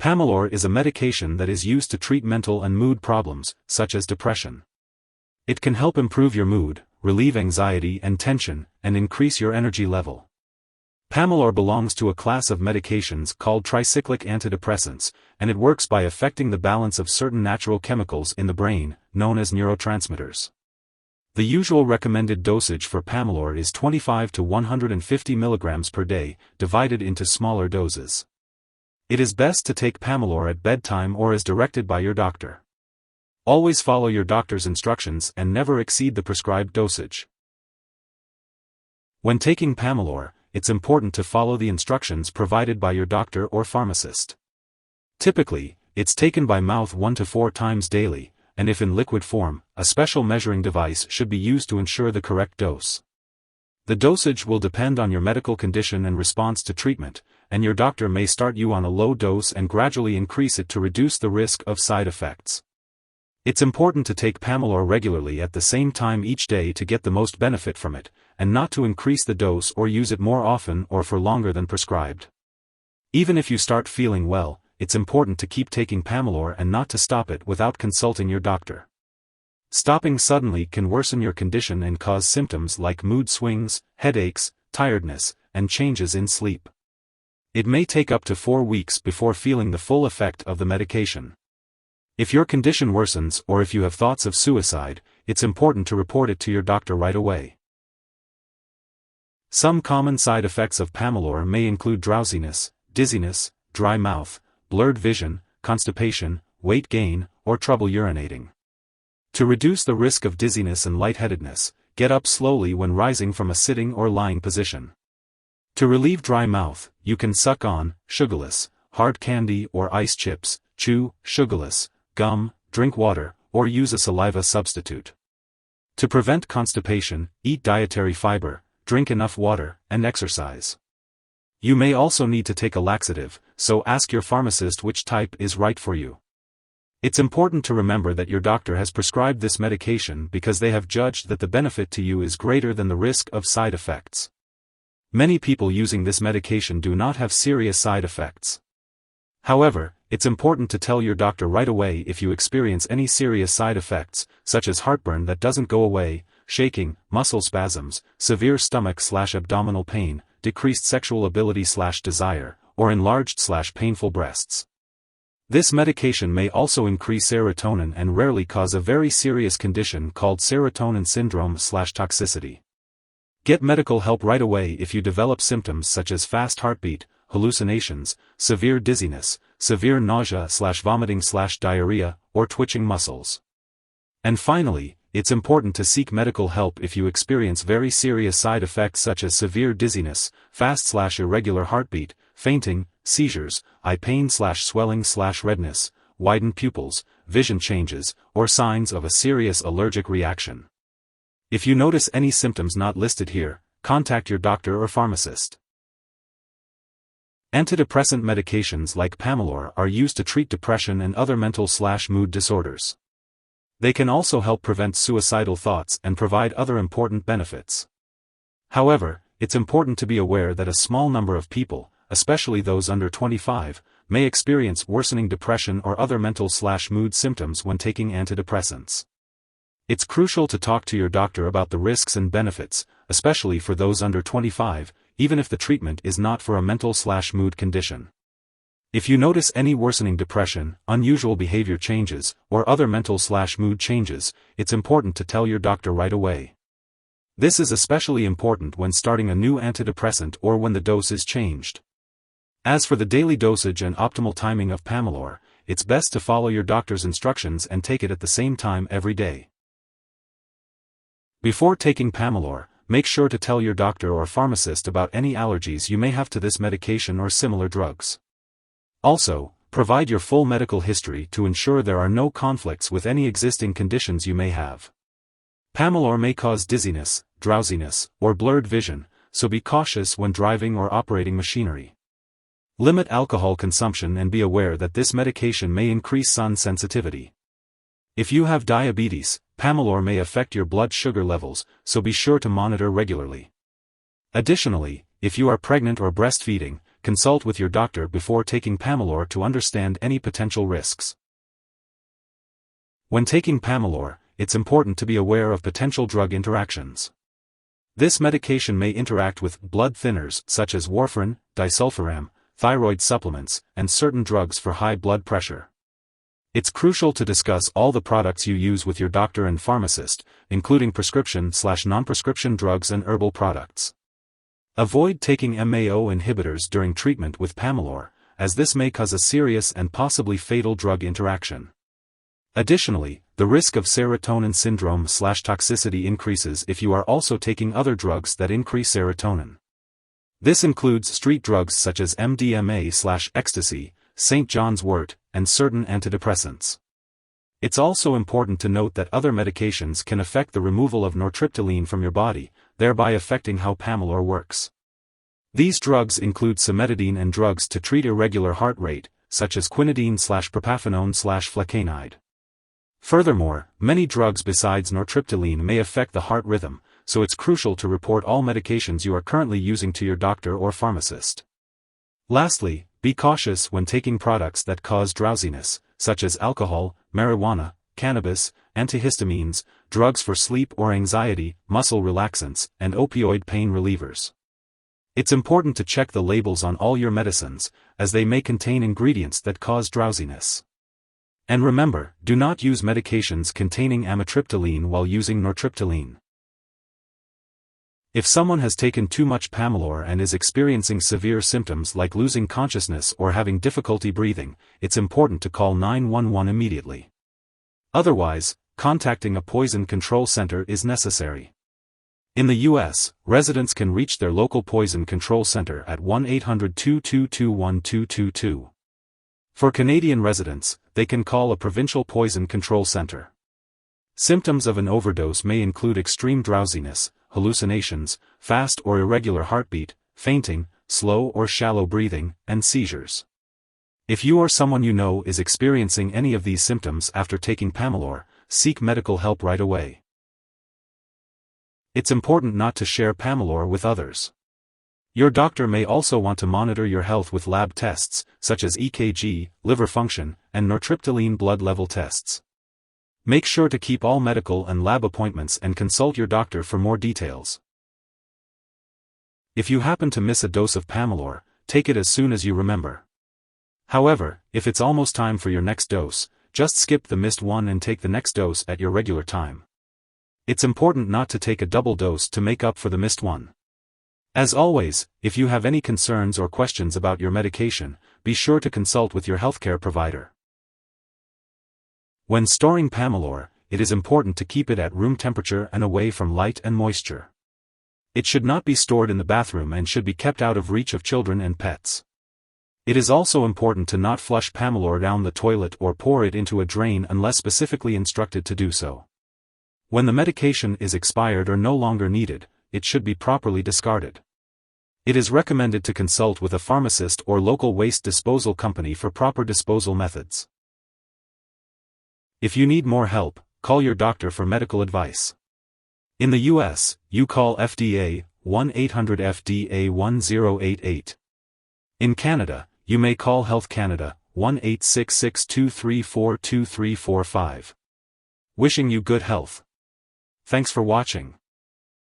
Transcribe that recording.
Pamelor is a medication that is used to treat mental and mood problems, such as depression. It can help improve your mood, relieve anxiety and tension, and increase your energy level. Pamelor belongs to a class of medications called tricyclic antidepressants, and it works by affecting the balance of certain natural chemicals in the brain, known as neurotransmitters. The usual recommended dosage for Pamelor is 25 to 150 mg per day, divided into smaller doses. It is best to take Pamelor at bedtime or as directed by your doctor. Always follow your doctor's instructions and never exceed the prescribed dosage. When taking Pamelor, it's important to follow the instructions provided by your doctor or pharmacist. Typically, it's taken by mouth 1 to 4 times daily, and if in liquid form, a special measuring device should be used to ensure the correct dose. The dosage will depend on your medical condition and response to treatment, and your doctor may start you on a low dose and gradually increase it to reduce the risk of side effects. It's important to take Pamelor regularly at the same time each day to get the most benefit from it, and not to increase the dose or use it more often or for longer than prescribed. Even if you start feeling well, it's important to keep taking Pamelor and not to stop it without consulting your doctor. Stopping suddenly can worsen your condition and cause symptoms like mood swings, headaches, tiredness, and changes in sleep. It may take up to 4 weeks before feeling the full effect of the medication. If your condition worsens or if you have thoughts of suicide, it's important to report it to your doctor right away. Some common side effects of Pamelor may include drowsiness, dizziness, dry mouth, blurred vision, constipation, weight gain, or trouble urinating. To reduce the risk of dizziness and lightheadedness, get up slowly when rising from a sitting or lying position. To relieve dry mouth, you can suck on sugarless, hard candy or ice chips, chew sugarless gum, drink water, or use a saliva substitute. To prevent constipation, eat dietary fiber, drink enough water, and exercise. You may also need to take a laxative, so ask your pharmacist which type is right for you. It's important to remember that your doctor has prescribed this medication because they have judged that the benefit to you is greater than the risk of side effects. Many people using this medication do not have serious side effects. However, it's important to tell your doctor right away if you experience any serious side effects, such as heartburn that doesn't go away, shaking, muscle spasms, severe stomach/abdominal pain, decreased sexual ability/desire, or enlarged/painful breasts. This medication may also increase serotonin and rarely cause a very serious condition called serotonin syndrome/toxicity. Get medical help right away if you develop symptoms such as fast heartbeat, hallucinations, severe dizziness, severe nausea/vomiting/diarrhea, or twitching muscles. And finally, it's important to seek medical help if you experience very serious side effects such as severe dizziness, fast/irregular heartbeat, fainting, seizures, eye pain/swelling/redness, widened pupils, vision changes, or signs of a serious allergic reaction. If you notice any symptoms not listed here, contact your doctor or pharmacist. Antidepressant medications like Pamelor are used to treat depression and other mental/mood disorders. They can also help prevent suicidal thoughts and provide other important benefits. However, it's important to be aware that a small number of people, especially those under 25, may experience worsening depression or other mental/mood symptoms when taking antidepressants. It's crucial to talk to your doctor about the risks and benefits, especially for those under 25, even if the treatment is not for a mental/mood condition. If you notice any worsening depression, unusual behavior changes, or other mental/mood changes, it's important to tell your doctor right away. This is especially important when starting a new antidepressant or when the dose is changed. As for the daily dosage and optimal timing of Pamelor, it's best to follow your doctor's instructions and take it at the same time every day. Before taking Pamelor, make sure to tell your doctor or pharmacist about any allergies you may have to this medication or similar drugs. Also, provide your full medical history to ensure there are no conflicts with any existing conditions you may have. Pamelor may cause dizziness, drowsiness, or blurred vision, so be cautious when driving or operating machinery. Limit alcohol consumption and be aware that this medication may increase sun sensitivity. If you have diabetes, Pamelor may affect your blood sugar levels, so be sure to monitor regularly. Additionally, if you are pregnant or breastfeeding, consult with your doctor before taking Pamelor to understand any potential risks. When taking Pamelor, it's important to be aware of potential drug interactions. This medication may interact with blood thinners such as warfarin, disulfiram, thyroid supplements, and certain drugs for high blood pressure. It's crucial to discuss all the products you use with your doctor and pharmacist, including prescription/non-prescription drugs and herbal products. Avoid taking MAO inhibitors during treatment with Pamelor, as this may cause a serious and possibly fatal drug interaction. Additionally, the risk of serotonin syndrome/toxicity increases if you are also taking other drugs that increase serotonin. This includes street drugs such as MDMA/ecstasy, St. John's wort, and certain antidepressants. It's also important to note that other medications can affect the removal of nortriptyline from your body, thereby affecting how Pamelor works. These drugs include cimetidine and drugs to treat irregular heart rate, such as quinidine/propafenone/flecainide. Furthermore, many drugs besides nortriptyline may affect the heart rhythm, so it's crucial to report all medications you are currently using to your doctor or pharmacist. Lastly, be cautious when taking products that cause drowsiness, such as alcohol, marijuana, cannabis, antihistamines, drugs for sleep or anxiety, muscle relaxants, and opioid pain relievers. It's important to check the labels on all your medicines, as they may contain ingredients that cause drowsiness. And remember, do not use medications containing amitriptyline while using nortriptyline. If someone has taken too much Pamelor and is experiencing severe symptoms like losing consciousness or having difficulty breathing, it's important to call 911 immediately. Otherwise, contacting a poison control center is necessary. In the U.S., residents can reach their local poison control center at 1-800-222-1222. For Canadian residents, they can call a provincial poison control center. Symptoms of an overdose may include extreme drowsiness, hallucinations, fast or irregular heartbeat, fainting, slow or shallow breathing, and seizures. If you or someone you know is experiencing any of these symptoms after taking Pamelor, seek medical help right away. It's important not to share Pamelor with others. Your doctor may also want to monitor your health with lab tests, such as EKG, liver function, and nortriptyline blood level tests. Make sure to keep all medical and lab appointments and consult your doctor for more details. If you happen to miss a dose of Pamelor, take it as soon as you remember. However, if it's almost time for your next dose, just skip the missed one and take the next dose at your regular time. It's important not to take a double dose to make up for the missed one. As always, if you have any concerns or questions about your medication, be sure to consult with your healthcare provider. When storing Pamelor, it is important to keep it at room temperature and away from light and moisture. It should not be stored in the bathroom and should be kept out of reach of children and pets. It is also important to not flush Pamelor down the toilet or pour it into a drain unless specifically instructed to do so. When the medication is expired or no longer needed, it should be properly discarded. It is recommended to consult with a pharmacist or local waste disposal company for proper disposal methods. If you need more help, call your doctor for medical advice. In the U.S., you call FDA, 1-800-FDA-1088. In Canada, you may call Health Canada, 1-866-234-2345. Wishing you good health. Thanks for watching.